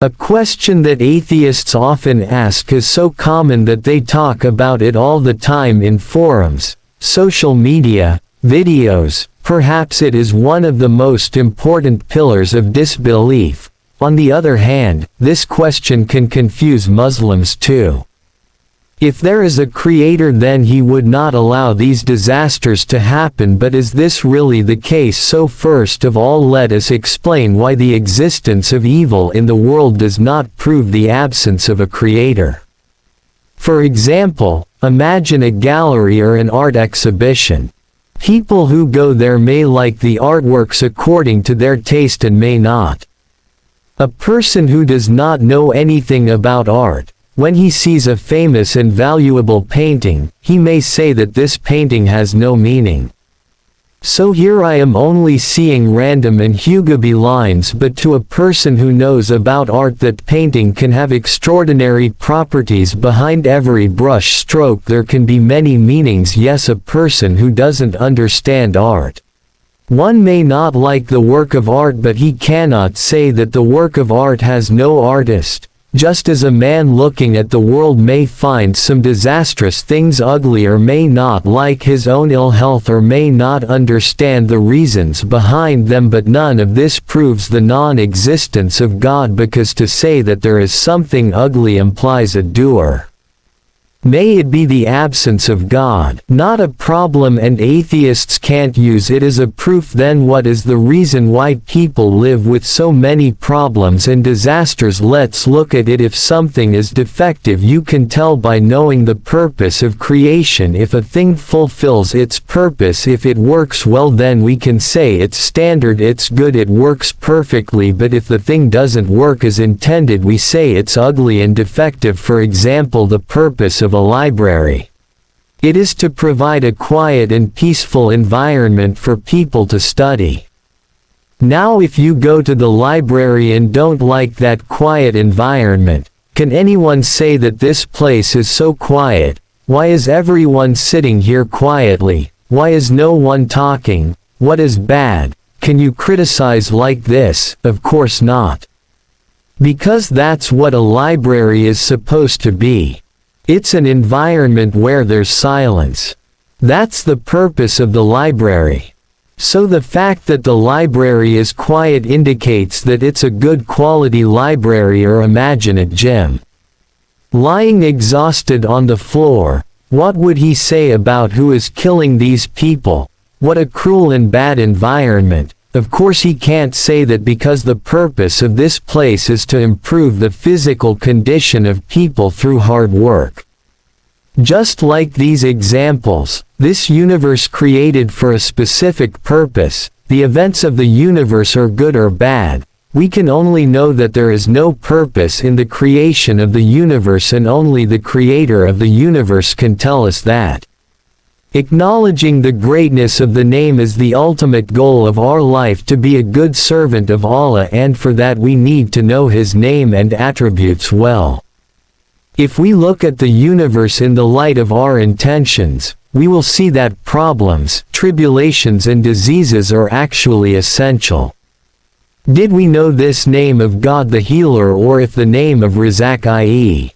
A question that atheists often ask is so common that they talk about it all the time in forums, social media, videos. Perhaps it is one of the most important pillars of disbelief. On the other hand, this question can confuse Muslims too. If there is a creator, then he would not allow these disasters to happen, but is this really the case? So first of all, let us explain why the existence of evil in the world does not prove the absence of a creator. For example, imagine a gallery or an art exhibition. People who go there may like the artworks according to their taste and may not. A person who does not know anything about art, when he sees a famous and valuable painting, he may say that this painting has no meaning. So here I am only seeing random and hugaby lines, but to a person who knows about art, that painting can have extraordinary properties. Behind every brush stroke there can be many meanings. Yes, a person who doesn't understand art. One may not like the work of art, but he cannot say that the work of art has no artist. Just as a man looking at the world may find some disastrous things ugly, or may not like his own ill health, or may not understand the reasons behind them, but none of this proves the non-existence of God, because to say that there is something ugly implies a doer. May it be the absence of God, not a problem, and atheists can't use it as a proof. Then what is the reason why people live with so many problems and disasters? Let's look at it. If something is defective, you can tell by knowing the purpose of creation. If a thing fulfills its purpose, if it works well, then we can say it's standard, it's good, it works perfectly. But if the thing doesn't work as intended, we say it's ugly and defective. For example, the purpose of a library. It is to provide a quiet and peaceful environment for people to study. Now if you go to the library and don't like that quiet environment, can anyone say that this place is so quiet? Why is everyone sitting here quietly? Why is no one talking? What is bad? Can you criticize like this? Of course not. Because that's what a library is supposed to be. It's an environment where there's silence. That's the purpose of the library. So the fact that the library is quiet indicates that it's a good quality library. Or imagine a Jim lying exhausted on the floor. What would he say about who is killing these people? What a cruel and bad environment. Of course he can't say that, because the purpose of this place is to improve the physical condition of people through hard work. Just like these examples, this universe created for a specific purpose. The events of the universe are good or bad. We can only know that there is no purpose in the creation of the universe, and only the creator of the universe can tell us that. Acknowledging the greatness of the name is the ultimate goal of our life, to be a good servant of Allah, and for that we need to know His name and attributes well. If we look at the universe in the light of our intentions, we will see that problems, tribulations and diseases are actually essential. Did we know this name of God the healer, or if the name of Razak, i.e.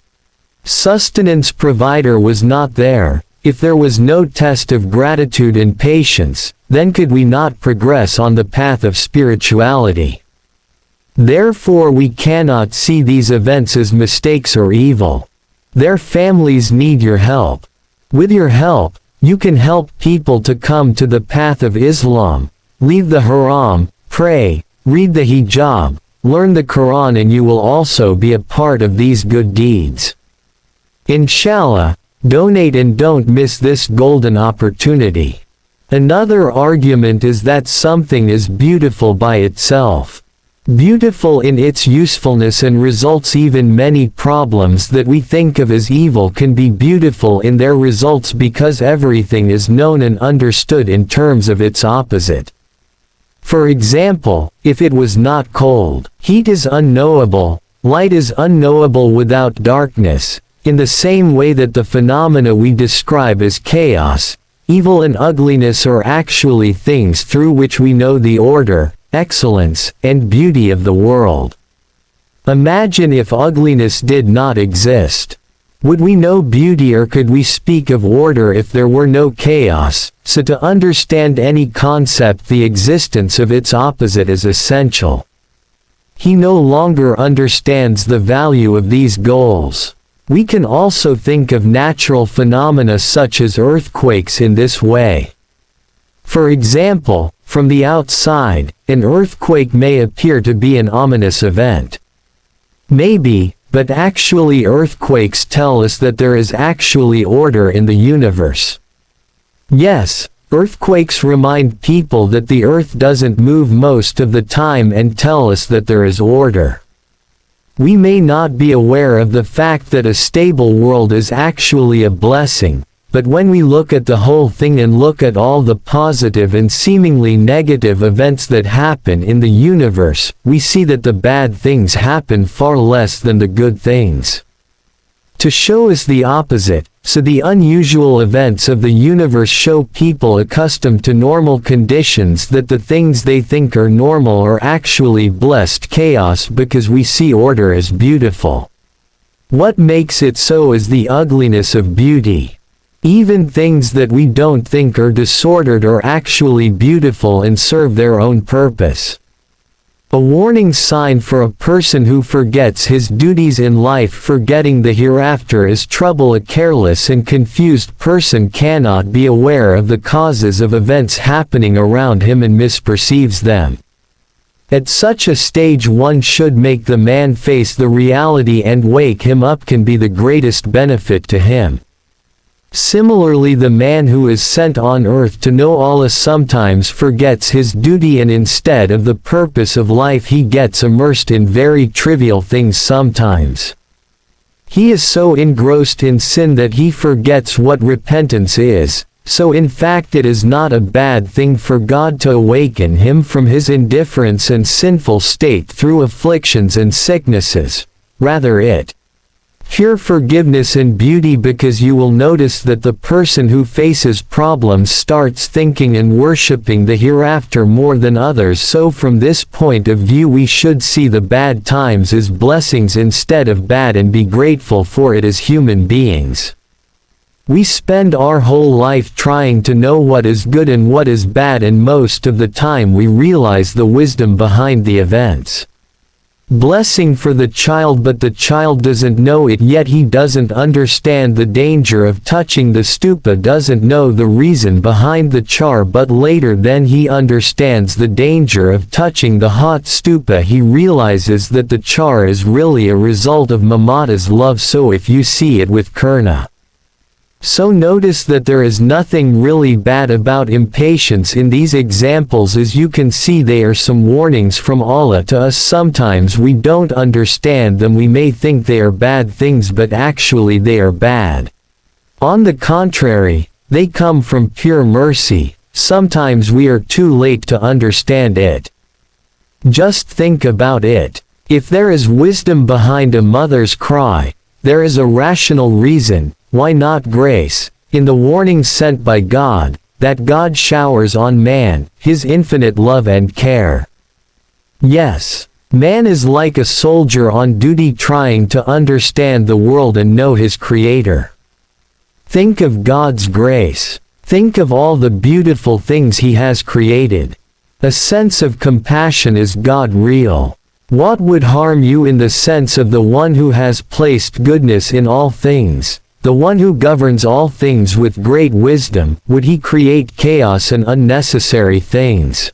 sustenance provider, was not there, if there was no test of gratitude and patience, then could we not progress on the path of spirituality? Therefore we cannot see these events as mistakes or evil. Their families need your help. With your help, you can help people to come to the path of Islam, leave the haram, pray, read the hijab, learn the Quran, and you will also be a part of these good deeds. Inshallah. Donate and don't miss this golden opportunity. Another argument is that something is beautiful by itself. Beautiful in its usefulness and results. Even many problems that we think of as evil can be beautiful in their results, because everything is known and understood in terms of its opposite. For example, if it was not cold, heat is unknowable, light is unknowable without darkness. In the same way that the phenomena we describe as chaos, evil and ugliness are actually things through which we know the order, excellence, and beauty of the world. Imagine if ugliness did not exist. Would we know beauty, or could we speak of order if there were no chaos? So to understand any concept, the existence of its opposite is essential. He no longer understands the value of these goals. We can also think of natural phenomena such as earthquakes in this way. For example, from the outside, an earthquake may appear to be an ominous event. Maybe, but actually earthquakes tell us that there is actually order in the universe. Yes, earthquakes remind people that the earth doesn't move most of the time and tell us that there is order. We may not be aware of the fact that a stable world is actually a blessing, but when we look at the whole thing and look at all the positive and seemingly negative events that happen in the universe, we see that the bad things happen far less than the good things. To show us the opposite, so the unusual events of the universe show people accustomed to normal conditions that the things they think are normal are actually blessed chaos, because we see order as beautiful. What makes it so is the ugliness of beauty. Even things that we don't think are disordered are actually beautiful and serve their own purpose. A warning sign for a person who forgets his duties in life. Forgetting the hereafter is trouble. A careless and confused person cannot be aware of the causes of events happening around him and misperceives them. At such a stage, one should make the man face the reality and wake him up can be the greatest benefit to him. Similarly, the man who is sent on earth to know Allah sometimes forgets his duty, and instead of the purpose of life he gets immersed in very trivial things sometimes. He is so engrossed in sin that he forgets what repentance is, so in fact it is not a bad thing for God to awaken him from his indifference and sinful state through afflictions and sicknesses. Rather it pure forgiveness and beauty, because you will notice that the person who faces problems starts thinking and worshipping the hereafter more than others. So from this point of view we should see the bad times as blessings instead of bad and be grateful for it as human beings. We spend our whole life trying to know what is good and what is bad, and most of the time we realize the wisdom behind the events. Blessing for the child, but the child doesn't know it yet. He doesn't understand the danger of touching the stupa, doesn't know the reason behind the char, but later then he understands the danger of touching the hot stupa. He realizes that the char is really a result of Mamata's love, so if you see it with Karna. So notice that there is nothing really bad about impatience in these examples. As you can see, they are some warnings from Allah to us. Sometimes we don't understand them. We may think they are bad things, but actually they are bad. On the contrary, they come from pure mercy. Sometimes we are too late to understand it. Just think about it. If there is wisdom behind a mother's cry, there is a rational reason. Why not grace, in the warning sent by God, that God showers on man, his infinite love and care? Yes, man is like a soldier on duty trying to understand the world and know his Creator. Think of God's grace. Think of all the beautiful things He has created. A sense of compassion. Is God real? What would harm you in the sense of the one who has placed goodness in all things? The one who governs all things with great wisdom. Would he create chaos and unnecessary things?